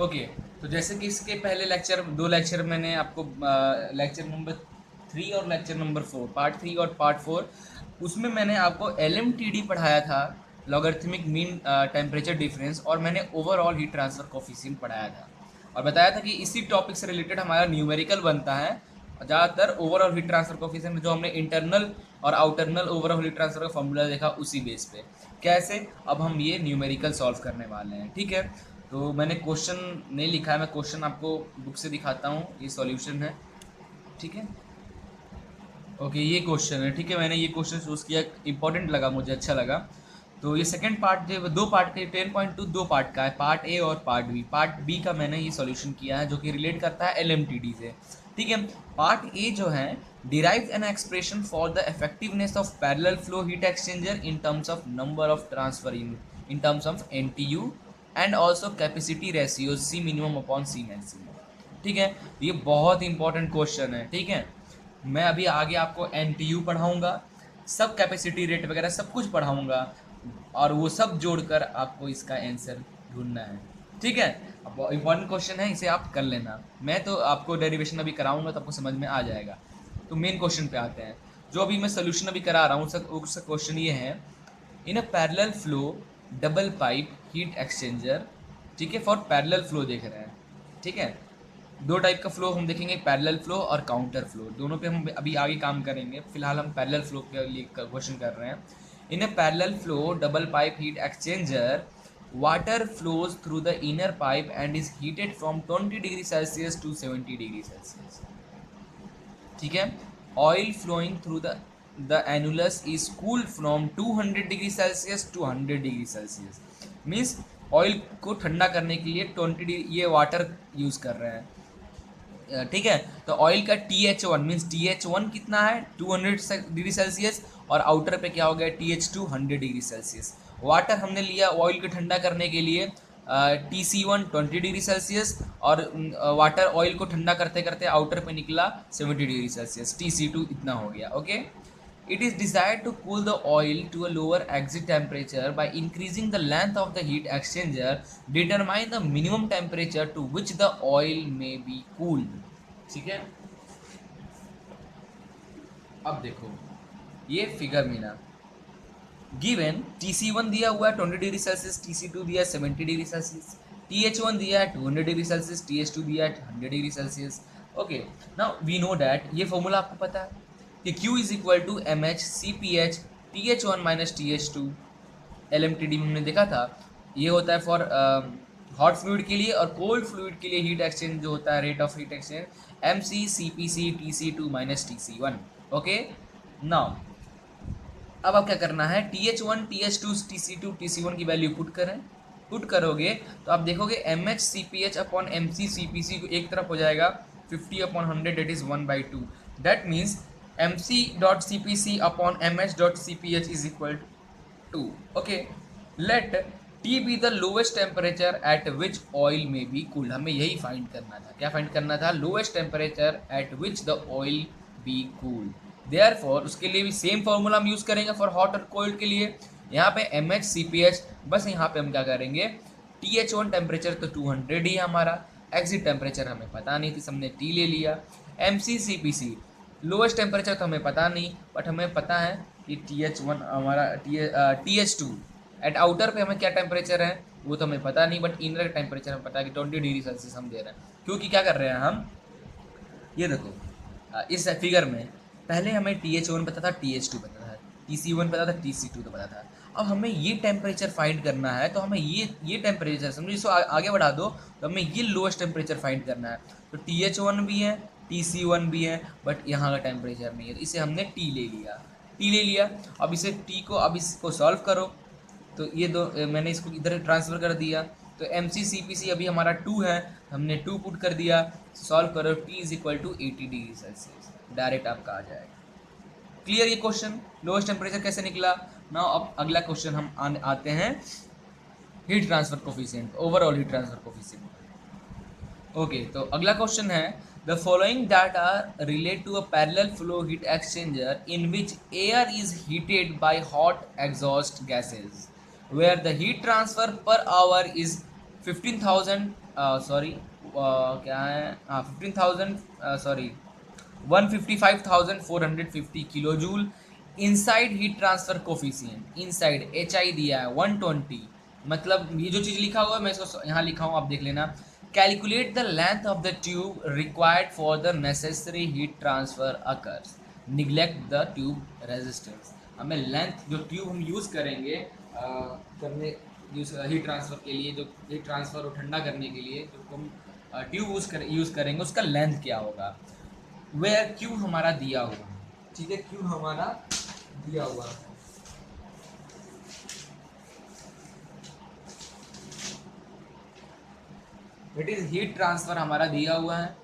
Okay, तो जैसे कि इसके पहले दो लेक्चर मैंने आपको लेक्चर नंबर 3 और लेक्चर नंबर 4, पार्ट 3 और पार्ट 4, उसमें मैंने आपको एलएमटीडी पढ़ाया था, लॉगरिथमिक मीन टेम्परेचर डिफरेंस, और मैंने ओवरऑल हीट ट्रांसफर कोफिशिएंट पढ़ाया था और बताया था कि इसी टॉपिक से रिलेटेड हमारा न्यूमेरिकल बनता है ज़्यादातर। ओवरऑल हीट ट्रांसफर कोफिशिएंट जो हमने इंटरनल और आउटरनल ओवरऑल हीट ट्रांसफर का फॉर्मूला देखा, उसी बेस पे कैसे अब हम ये न्यूमेरिकल सॉल्व करने वाले हैं। ठीक है, तो मैंने क्वेश्चन नहीं लिखा है, मैं क्वेश्चन आपको बुक से दिखाता हूँ, ये सॉल्यूशन है। ठीक है, ओके, ये क्वेश्चन है। ठीक है, मैंने ये क्वेश्चन चूज़ किया, इंपॉर्टेंट लगा मुझे, अच्छा लगा। तो ये सेकंड पार्ट जो दो पार्ट के 10.2 दो पार्ट का है, पार्ट ए और पार्ट बी। पार्ट बी का मैंने ये सॉल्यूशन किया है जो कि रिलेट करता है एलएमटीडी से। ठीक है, पार्ट ए जो है, derive an expression for the effectiveness of parallel flow heat exchanger in terms of number of transfer in terms of NTU and also capacity ratio C minimum upon C maximum. ठीक है, ये बहुत important question है। ठीक है, मैं अभी आगे आपको एनटीयू पढ़ाऊंगा, सब कैपेसिटी रेट वगैरह सब कुछ पढ़ाऊंगा, और वो सब जोड़कर आपको इसका आंसर ढूंढना है। ठीक है, अब इंपॉर्टेंट क्वेश्चन है, इसे आप कर लेना। मैं तो आपको डेरिवेशन अभी कराऊंगा तो आपको समझ में आ जाएगा। तो मेन क्वेश्चन पे आते हैं, जो अभी मैं सोल्यूशन अभी करा रहा हूँ। उसका क्वेश्चन ये है, in a parallel flow double pipe heat exchanger. ठीक है, फॉर पैरेलल फ्लो देख रहे हैं। ठीक है, दो टाइप का फ्लो हम देखेंगे, पैरेलल फ्लो और काउंटर फ्लो, दोनों पे हम अभी आगे काम करेंगे। फिलहाल हम पैरेलल फ्लो के लिए क्वेश्चन कर रहे हैं। In a parallel flow double pipe heat exchanger, water flows through the inner pipe and is heated from 20 degree Celsius to 70 degree Celsius. ठीक है, oil flowing through the annulus is cooled from 200 degree Celsius to 100 degree Celsius. Means oil को ठंडा करने के लिए 20 degree ये water use कर रहे हैं। ठीक है, तो ऑयल का TH1 मीन्स TH1 कितना है, 200 डिग्री सेल्सियस, और आउटर पे क्या हो गया, TH2 100 डिग्री सेल्सियस। वाटर हमने लिया ऑयल को ठंडा करने के लिए, TC1 20 डिग्री सेल्सियस, और वाटर ऑयल को ठंडा करते करते आउटर पे निकला 70 डिग्री सेल्सियस, TC2 इतना हो गया। Okay, it is desired to cool the oil to a lower exit temperature by increasing the length of the heat exchanger. Determine the minimum temperature to which the oil may be cooled. ठीक है, अब देखो ये figure में ना, given TC1 दिया हुआ है 20 डिग्री सेल्सियस, TC2 दिया है 70 डिग्री सेल्सियस, TH1 दिया है 200 डिग्री सेल्सियस, TH2 दिया है 100 degree Celsius. Okay, now we know that, ये फॉर्मूला आपको पता है कि Q is equal to MH CPH TH1 minus TH2। LMTD में हमने देखा था, ये होता है फॉर हॉट फ्लूइड के लिए, और कोल्ड फ्लूइड के लिए हीट एक्सचेंज जो होता है, rate of heat exchange, MC CPC TC2 minus TC1। Okay, now अब आप क्या करना है, TH1 TH2 TC2 TC1 की वैल्यू पुट करें। पुट करोगे तो आप देखोगे MH CPH upon MC CPC को एक तरफ हो जाएगा, 50 upon 100 that is 1/2। That means MC dot CPC upon MH dot CPH is equal to. Okay, let T be the lowest temperature at which oil में बी कूल्ड। हमें यही find करना था, क्या फाइंड करना था, lowest temperature at which the oil be cooled. Therefore उसके लिए भी सेम फार्मूला हम यूज़ करेंगे फॉर हॉट और कोल्ड के लिए। यहाँ पे MH CPH, बस यहाँ पे हम क्या करेंगे, TH1 टेम्परेचर तो 200 ही है हमारा, एग्जिट टेम्परेचर हमें पता नहीं थी, हमने T ले लिया। MC CPC लोएस्ट टेम्परेचर तो हमें पता नहीं, बट हमें पता है कि TH1 हमारा TH2 एट आउटर पे हमें क्या टेम्परेचर है वो तो हमें पता नहीं, बट इनर टेम्परेचर हमें पता है कि 20 डिग्री सेल्सियस हम दे रहे हैं। क्योंकि क्या कर रहे हैं हम, ये देखो, इस फिगर में पहले हमें TH1 पता था, TH2 पता था, TC1 पता था, TC2 तो पता था। अब हमें ये टेम्परेचर फाइंड करना है, तो हमें ये टेम्परेचर समझो, इसको आगे बढ़ा दो, तो हमें ये लोएस्ट टेम्परेचर फाइंड करना है। तो TH1 भी है, TC1 भी है, बट यहाँ का टेम्परेचर नहीं है, तो इसे हमने T ले लिया। T ले लिया, अब इसे T को, अब इसको सॉल्व करो, तो ये दो मैंने इसको इधर ट्रांसफ़र कर दिया। तो MC CPC अभी हमारा 2 है, हमने 2 पुट कर दिया, सॉल्व करो, T is equal to 80 degree Celsius, direct आपका आ जाएगा। क्लियर ये क्वेश्चन, लोएस्ट टेम्परेचर कैसे निकला। नाउ अब अगला क्वेश्चन हम आते हैं, heat transfer coefficient, overall heat transfer coefficient. Okay, तो अगला क्वेश्चन है, the following data relate to a parallel flow heat exchanger in which air is heated by hot exhaust gases where the heat transfer per hour is 15,000 sorry क्या है, हाँ 15,000 sorry 155,450 kilo joule. Inside heat transfer coefficient, inside H I दिया है 120, मतलब ये जो चीज़ लिखा हुआ है मैं इसको यहाँ लिखा हूँ, आप देख लेना। Calculate the length of the tube required for the necessary heat transfer occurs, neglect the tube resistance. हमें लेंथ, जो ट्यूब हम यूज़ करेंगे करने यूज हीट ट्रांसफ़र के लिए, जो हीट ट्रांसफ़र और ठंडा करने के लिए जो हम ट्यूब यूज़ करेंगे उसका लेंथ क्या होगा। वेयर क्यू हमारा दिया हुआ है, ठीक है, क्यू हमारा दिया हुआ है। इट इज हीट ट्रांसफर हमारा दिया हुआ है,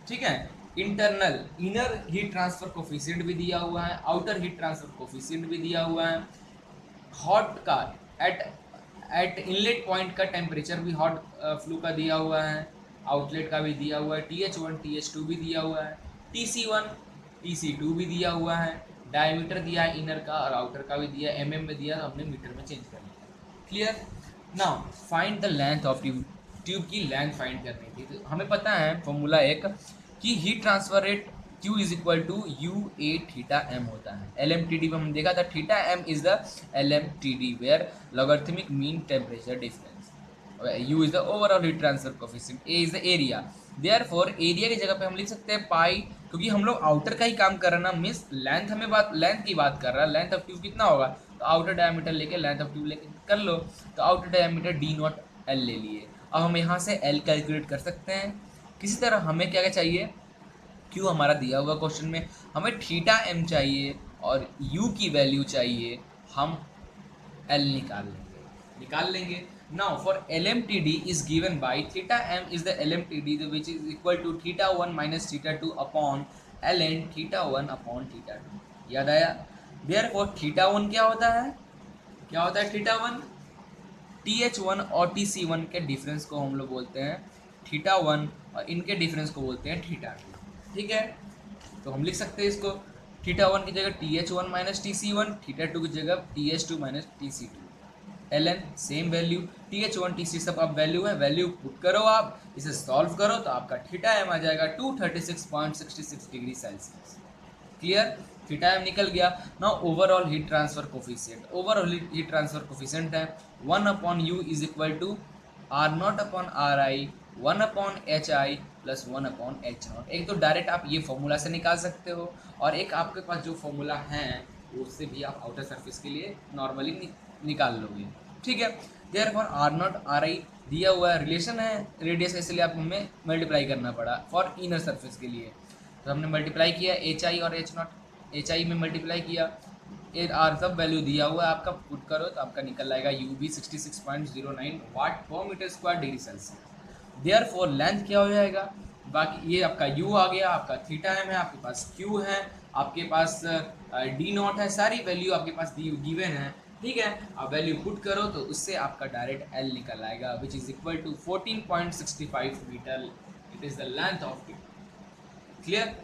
ठीक है। Internal inner heat transfer coefficient भी दिया हुआ है, आउटर हीट ट्रांसफर कोफिशिएंट भी दिया हुआ है। हॉट का एट एट इनलेट पॉइंट का टेम्परेचर भी हॉट फ्लू का दिया हुआ है, आउटलेट का भी दिया हुआ है। TH1 TH2 भी दिया हुआ है, TC1 TC2 भी दिया हुआ है। डायमीटर दिया है इनर का और आउटर का भी दिया, mm में दिया, हमने मीटर में चेंज कर लिया। Clear. Now find the length of tube, tube की लेंथ फाइंड करनी थी। तो हमें पता है फॉर्मूला एक कि heat transfer rate Q is equal to U A theta M होता है। LMTD में हम देखा था theta M is the LMTD where logarithmic mean temperature difference, U is the overall heat transfer coefficient, A is the area. Therefore area की जगह पे हम लिख सकते हैं पाई, क्योंकि हम लोग आउटर का ही काम कर रहे हैं ना, मीन्स लेंथ हमें लेंथ की बात कर रहा है। लेंथ ऑफ ट्यूब कितना होगा, तो आउटर डायमीटर लेके लेंथ ऑफ ट्यूब लेके कर लो, तो आउटर डायमीटर D0 L ले लिए। अब हम यहाँ से L कैलकुलेट कर सकते हैं। किसी तरह हमें क्या क्या चाहिए, क्यों हमारा दिया हुआ क्वेश्चन में हमें थीटा एम चाहिए और यू की वैल्यू चाहिए, हम एल निकाल लेंगे। Now for L M T D is given by theta M is the L M T D which is equal to theta one minus theta two upon L N theta one upon theta two. याद आया। There for theta one क्या होता है, क्या होता है theta one, TH1 और TC1 के डिफरेंस को हम लोग बोलते हैं थीटा वन और इनके डिफरेंस को बोलते हैं थीटा टू, ठीक है। तो हम लिख सकते हैं इसको थीटा वन की जगह TH1 minus TC1, theta two की जगह TH2 minus TC2। LN same value, TH1 TC सब अब वैल्यू है, वैल्यू पुट करो, आप इसे सॉल्व करो तो आपका थीटा एम आ जाएगा 236.66 degree Celsius. Clear. Theta M निकल गया। Now overall heat transfer coefficient, overall heat transfer coefficient है 1/U is equal to R0/RI 1/HI plus 1/H0। एक तो डायरेक्ट आप ये फॉर्मूला से निकाल सकते हो, और एक आपके पास जो फॉर्मूला है उससे भी आप आउटर सरफेस के लिए नॉर्मली निकाल लोगे, ठीक है। देयरफॉर R0/RI दिया हुआ है, रिलेशन है रेडियस, इसलिए आप हमें मल्टीप्लाई करना पड़ा फॉर इनर सरफेस के लिए। तो हमने मल्टीप्लाई किया HI और H0, HI में मल्टीप्लाई किया, आर सब वैल्यू दिया हुआ है आपका, पुट करो तो आपका निकल आएगा UV 66.09 वाट पर metre square degree Celsius. Therefore length क्या हो जाएगा, बाकी ये आपका U आ गया, आपका थीटा एम है, आपके पास Q है, आपके पास D0 है, सारी वैल्यू आपके पास गिवन है, ठीक है। आप वैल्यू पुट करो तो उससे आपका डायरेक्ट L निकल आएगा which is equal to 14.65 metre. It is the length of it. Clear.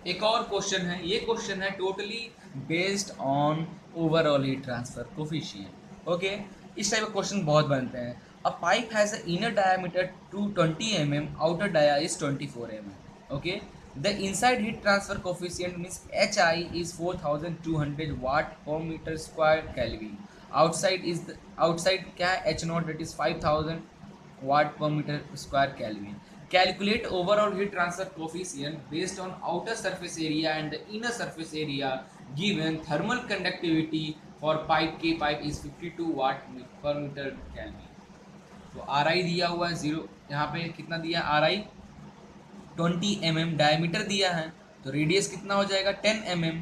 एक और क्वेश्चन है, ये क्वेश्चन है totally based on overall heat transfer coefficient, okay. इस टाइप के क्वेश्चन बहुत बनते हैं। A pipe has a inner diameter 220 mm, outer dia is 24 mm, okay. The inside heat transfer coefficient means HI is 4200 watt पर metre square kelvin. Outside क्या है H0, that is 5000 watt per meter square Kelvin. Calculate overall heat transfer coefficient based on outer surface area and the inner surface area given thermal conductivity for pipe K pipe is 52 watt per meter Kelvin. तो RI दिया हुआ है 0, यहाँ पे कितना दिया RI 20 mm, diameter दिया है तो रेडियस कितना हो जाएगा 10 mm,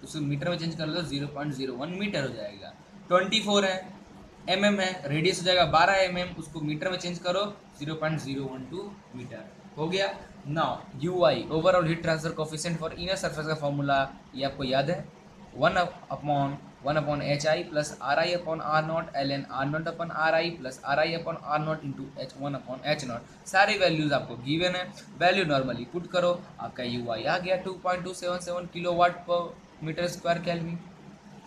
उसको मीटर में चेंज कर लो 0.01 मीटर हो जाएगा। 24 है mm है, रेडियस हो जाएगा 12 mm, उसको मीटर में चेंज करो 0.012 मीटर हो गया। Now UI overall heat transfer coefficient for inner surface का फॉर्मूला ये आपको याद है 1/HI plus RI/R0 ln R0/RI plus RI/R0 into H1/H0। सारी वैल्यूज आपको गिवन है, वैल्यू नॉर्मली पुट करो, आपका UI आ गया 2.277 किलोवाट पर metre square kelvin.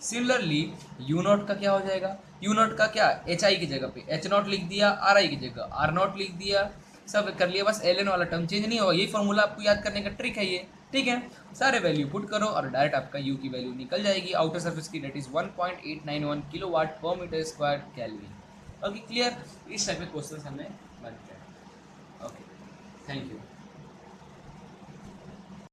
Similarly U0 का क्या हो जाएगा, यू नॉट का क्या एच आई की जगह पे एच नॉट लिख दिया, आर आई की जगह आर नॉट लिख दिया, सब कर लिया, बस एल एन वाला टर्म चेंज नहीं होगा। यही फॉर्मूला आपको याद करने का ट्रिक है ये, ठीक है। सारे वैल्यू पुट करो और डायरेक्ट आपका यू की वैल्यू निकल जाएगी आउटर सरफेस की, डेट इज 1.891 किलोवाट पर metre square kelvin. Okay clear, इस टाइप के क्वेश्चन हमें बनते हैं। Okay thank you.